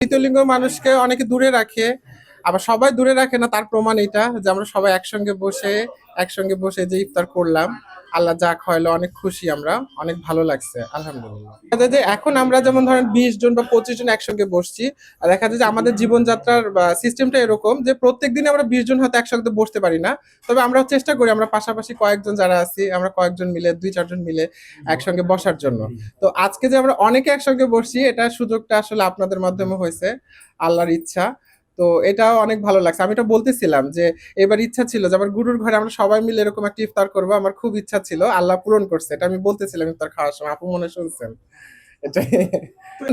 তৃতীয় লিঙ্গ মানুষকে অনেকে দূরে রাখে, আবার সবাই দূরে রাখে না, তার প্রমাণ এটা যে আমরা সবাই একসঙ্গে বসে যে ইফতার করলাম। আল্লাহ যা খাওয়াইলো, অনেক খুশি আমরা, অনেক ভালো লাগছে আলহামদুলিল্লাহ। দেখা যায় যে এখন আমরা যেমন ধরেন 20 জন বা 25 জন একসঙ্গে বসছি, আর দেখা যায় যে আমাদের জীবনযাত্রার সিস্টেমটা এরকম যে প্রত্যেক দিন আমরা 20 জন হয়তো একসঙ্গে বসতে পারি না। তবে আমরা চেষ্টা করি আমরা পাশাপাশি কয়েকজন যারা আছি আমরা কয়েকজন মিলে 2-4 জন মিলে একসঙ্গে বসার জন্য। তো আজকে যে আমরা অনেকে একসঙ্গে বসছি, এটা সুযোগটা আসলে আপনাদের মাধ্যমে হয়েছে, আল্লাহর ইচ্ছা। তো এটাও অনেক ভালো লাগছে। আমি এটা বলতেছিলাম যে এবার ইচ্ছা ছিল যে আমার গুরুর ঘরে আমরা সবাই মিলে এরকম একটা ইফতার করবো, আমার খুব ইচ্ছা ছিল, আল্লাহ পূরণ করছে। এটা আমি বলতেছিলাম ইফতার খাওয়ার সময়, আপু মনে শুনছেন এটাই।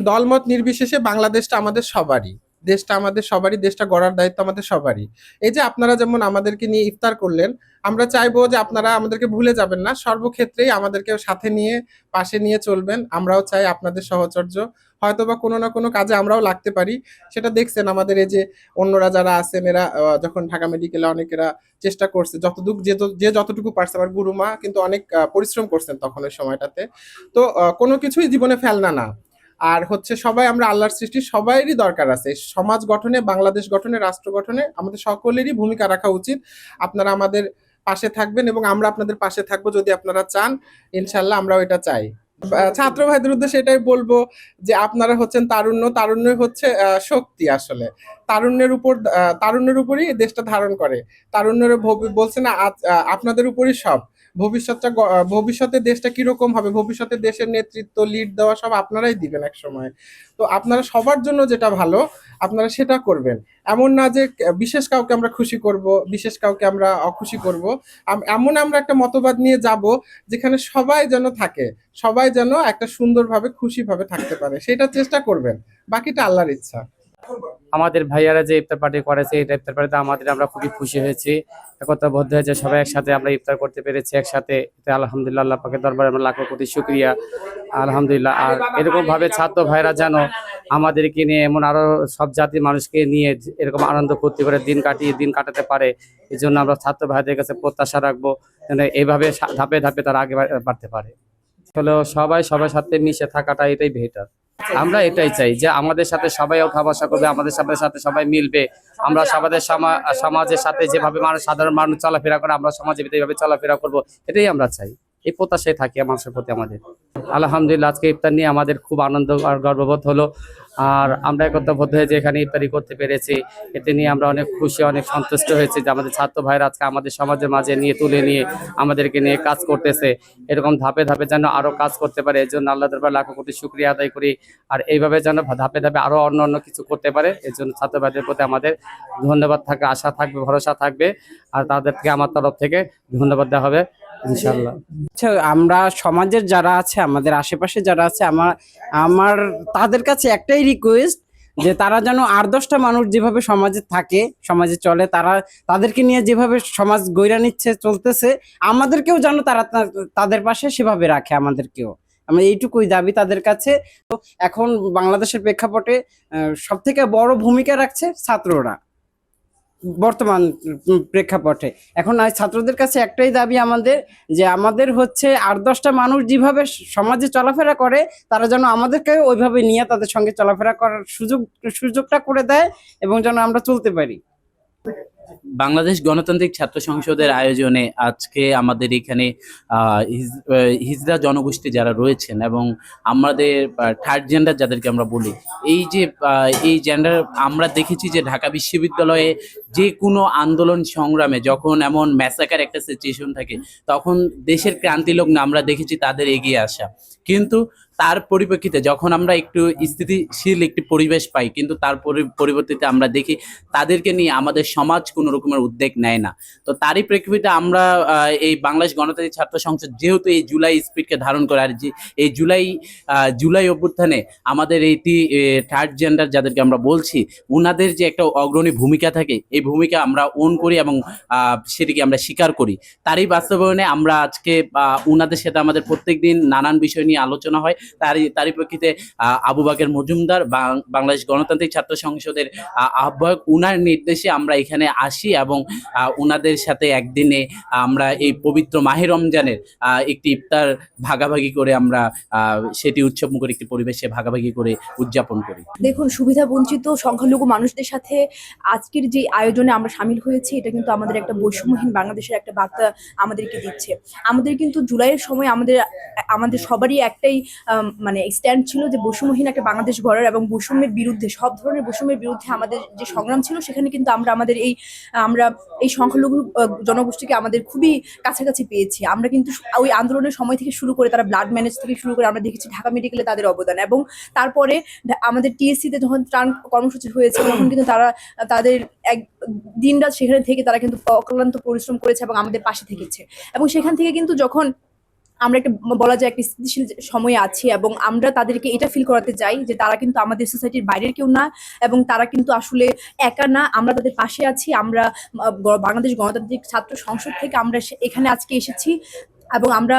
দলমত নির্বিশেষে বাংলাদেশটা আমাদের সবারই, দেশটা আমাদের সবারই, দেশটা গড়ার দায়িত্ব আমাদের সবারই। এই যে আপনারা যেমন আমাদেরকে নিয়ে ইফতার করলেন, আমরা চাইবো যে আপনারা আমাদেরকে ভুলে যাবেন না, সর্বক্ষেত্রেই আমাদেরকে সাথে নিয়ে পাশে নিয়ে চলবেন। আমরাও চাই আপনাদের সহচর্য, হয়তোবা কোনো না কোনো কাজে আমরাও লাগতে পারি। সেটা দেখছেন আমাদের এই যে অন্যরা যারা আছেন, এরা যখন ঢাকা মেডিকেলে অনেকেরা চেষ্টা করছে যতটুকু, যে যতটুকু পারছে। আমার গুরুমা কিন্তু অনেক পরিশ্রম করছেন তখন ওই সময়টাতে। তো কোনো কিছুই জীবনে ফেলনা না। আর হচ্ছে সবাই আমরা আল্লাহর সৃষ্টি, সবাইরই দরকার আছে সমাজ গঠনে, বাংলাদেশ গঠনে, রাষ্ট্র গঠনে আমাদের সকলেরই ভূমিকা রাখা উচিত। আপনারা আমাদের পাশে থাকবেন এবং আমরা আপনাদের পাশে থাকবো যদি আপনারা চান। ইনশাল্লাহ আমরাও এটা চাই। ছাত্র ভাইদের উদ্দেশ্যে এটাই বলবো যে আপনারা হচ্ছেন তারুণ্য, তারুণ্যই হচ্ছে শক্তি আসলে। তারুণ্যের উপরই দেশটা ধারণ করে। তারুণ্যের বলছে না আপনাদের উপরই সব। ভবিষ্যতে দেশটা কিরকম হবে, ভবিষ্যতে দেশের নেতৃত্ব, লিড দেওয়া সব আপনারাই দিবেন এক সময়। তো আপনারা সবার জন্য যেটা ভালো আপনারা সেটা করবেন। এমন না যে বিশেষ কাউকে আমরা খুশি করব, বিশেষ কাউকে আমরা অখুশি করব। এমন আমরা একটা মতবাদ নিয়ে যাব যেখানে সবাই যেন থাকে, সবাই যেন একটা সুন্দরভাবে খুশিভাবে থাকতে পারে, সেটা চেষ্টা করবেন। বাকিটা আল্লাহর ইচ্ছা। আমাদের ভাইয়ারা যে ইফতার পার্টি করেছে, এই ইফতার পার্টিতে আমরা খুবই খুশি হয়েছি, একতাবদ্ধ হয়েছে, সবাই একসাথে আমরা ইফতার করতে পেরেছি একসাথে। আলহামদুলিল্লাহ, আল্লাহ পাকের দরবারে আমরা লাখো কোটি শুকরিয়া আলহামদুলিল্লাহ। আর এরকম ভাবে ছাত্র ভাইরা যেন আমাদেরকে নিয়ে, এমন আরো সব জাতির মানুষকে নিয়ে এরকম আনন্দ ফুর্তি করে দিন কাটাতে পারে, এই জন্য আমরা ছাত্র ভাইদের কাছে প্রত্যাশা রাখবো যেন এইভাবে ধাপে ধাপে তারা আগে বাড়তে পারে। আসলে সবার সাথে মিশে থাকাটা এটাই বেটার। আমরা এটাই চাই যে আমাদের সাথে সবাই ওঠা বসা করবে, আমাদের সাথে সবাই মিলবে। আমরা সমাজের সাথে যেভাবে সাধারণ মানুষ চলাফেরা করে, আমরা সমাজে এইভাবে চলাফেরা করব, এটাই আমরা চাই। এই প্রত্যাশাই থাকে মানুষের প্রতি আমাদের। আলহামদুলিল্লাহ, আজকে ইফতার নিয়ে আমাদের খুব আনন্দ আর গর্ববোধ হলো। আর আমরা একতাবদ্ধ হয়ে যে এখানে ইফতারি করতে পেরেছি, এতে নিয়ে আমরা অনেক খুশি, অনেক সন্তুষ্ট হয়েছি যে আমাদের ছাত্র ভাইরা আজকে আমাদের সমাজের মাঝে তুলে নিয়ে আমাদেরকে নিয়ে কাজ করতেছে। এরকম ধাপে ধাপে যেন আরো কাজ করতে পারে, এর জন্য আল্লাহ দরবার লাখো কোটি শুকরিয়া আদায় করি। আর এইভাবে যেন ধাপে ধাপে আরো অন্য কিছু করতে পারে, এর জন্য ছাত্র ভাইদের প্রতি আমাদের ধন্যবাদ থাকবে, আশা থাকবে, ভরসা থাকবে। আর তাদেরকে আমার তরফ থেকে ধন্যবাদ দেওয়া হবে ইনশাল্লাহ। আচ্ছা, আমরা সমাজের যারা আছে, আমাদের আশেপাশে যারা আছে, আমার আমার তাদের কাছে একটাই রিকোয়েস্ট যে তারা যেন 8-10টা মানুষ যেভাবে সমাজে থাকে, সমাজে চলে, তাদেরকে নিয়ে যেভাবে সমাজ গইরা নিচ্ছে, চলতেছে, আমাদেরকেও যেন তারা তাদের পাশে সেভাবে রাখে। আমাদেরকেও আমরা এইটুকুই দাবি তাদের কাছে। তো এখন বাংলাদেশের প্রেক্ষাপটে সব থেকে বড় ভূমিকা রাখছে ছাত্ররা বর্তমান প্রেক্ষাপটে। এখন ছাত্রদের কাছে একটাই দাবি আমাদের, যে আমাদের হচ্ছে 8-10টা মানুষ যেভাবে সমাজে চলাফেরা করে, তারা যেন আমাদেরকে ওইভাবে নিয়ে তাদের সঙ্গে চলাফেরা করার সুযোগটা করে দেয়, এবং যেন আমরা চলতে পারি। বাংলাদেশ গণতান্ত্রিক ছাত্র সংসদের আয়োজনে আজকে আমাদের এখানে হিজড়া জনগোষ্ঠী যারা রয়েছেন এবং আমাদের থার্ড জেন্ডার যাদেরকে আমরা বলি, এই জেন্ডার আমরা দেখেছি যে ঢাকা বিশ্ববিদ্যালয়ে যে কোনো আন্দোলন সংগ্রামে যখন এমন ম্যাসাকার একটা সিচুয়েশন থাকে, তখন দেশের ক্রান্তিলগ্নে আমরা দেখেছি তাদের এগিয়ে আসা। কিন্তু তার পরিপ্রেক্ষিতে যখন আমরা একটু স্থিতিশীল একটি পরিবেশ পাই, কিন্তু তার পরিবর্তিতে আমরা দেখি তাদেরকে নিয়ে আমাদের সমাজ কোনো রকমের উদ্যোগ নেয় না। তো তারই প্রেক্ষিতে আমরা এই বাংলাদেশ গণতান্ত্রিক ছাত্র সংসদ যেহেতু এই জুলাই স্পিরিটকে ধারণ করে, আর যে এই জুলাই অভ্যুত্থানে আমাদের এইটি থার্ড জেন্ডার যাদেরকে আমরা বলছি, ওনাদের যে একটা অগ্রণী ভূমিকা থাকে, এই ভূমিকা আমরা ওন করি এবং সেটিকে আমরা স্বীকার করি। তারই বাস্তবায়নে আমরা আজকে ওনাদের সাথে আমাদের প্রত্যেক দিন নানান বিষয় নিয়ে আলোচনা হয় তারই প্রেক্ষিতে আবু বাকের মজুমদার বাংলাদেশ গণতান্ত্রিক ছাত্র সংসদের আহ্বায়ক, উনার নির্দেশে আমরা এখানে আসি এবং উনাদের সাথে একদিনে আমরা এই পবিত্র মাহে রমজানের একটি ইফতার ভাগাভাগি করে আমরা সেটি উৎসবমুখর একটি পরিবেশে ভাগাভাগি করে উদযাপন করি। দেখুন, সুবিধা বঞ্চিত সংখ্যালঘু মানুষদের সাথে আজকের যে আয়োজনে আমরা সামিল হয়েছি, এটা কিন্তু আমাদের একটা বৈষম্যহীন বাংলাদেশের একটা বার্তা আমাদেরকে দিচ্ছে। আমাদের কিন্তু জুলাইয়ের সময় আমাদের সবারই একটাই মানে স্ট্যান্ড ছিল যে বৈষম্যহীন একটা বাংলাদেশ গড়ার এবং বৈষম্যের বিরুদ্ধে, সব ধরনের বৈষম্যের বিরুদ্ধে আমাদের যে সংগ্রাম ছিল, সেখানে কিন্তু আমরা এই সংখ্যালঘু জনগোষ্ঠীকে আমাদের খুবই কাছাকাছি পেয়েছি। আমরা কিন্তু ওই আন্দোলনের সময় থেকে শুরু করে, তারা ব্লাড ম্যানেজ থেকে শুরু করে, আমরা দেখেছি ঢাকা মেডিকেলে তাদের অবদান, এবং তারপরে আমাদের টিএসসিতে যখন ত্রাণ কর্মসূচি হয়েছে, তখন কিন্তু তাদের এক দিনরাত সেখানে থেকে তারা কিন্তু অক্লান্ত পরিশ্রম করেছে এবং আমাদের পাশে থেকেছে। এবং সেখান থেকে কিন্তু যখন আমরা একটা বলা যায় একটা স্থিতিশীল সময়ে আছি, এবং আমরা তাদেরকে এটা ফিল করাতে চাই যে তারা কিন্তু আমাদের সোসাইটির বাইরের কেউ না, এবং তারা কিন্তু আসলে একা না, আমরা তাদের পাশে আছি। আমরা বাংলাদেশ গণতান্ত্রিক ছাত্র সংসদ থেকে আমরা এখানে আজকে এসেছি, এবং আমরা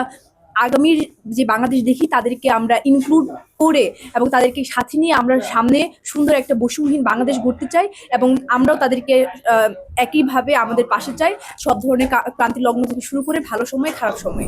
আগামীর যে বাংলাদেশ দেখি তাদেরকে আমরা ইনক্লুড করে এবং তাদেরকে সাথে নিয়ে আমরা সামনে সুন্দর একটা বৈষম্যহীন বাংলাদেশ গড়তে চাই, এবং আমরাও তাদেরকে একইভাবে আমাদের পাশে চাই, সব ধরনের ক্রান্তি লগ্ন থেকে শুরু করে ভালো সময় খারাপ সময়।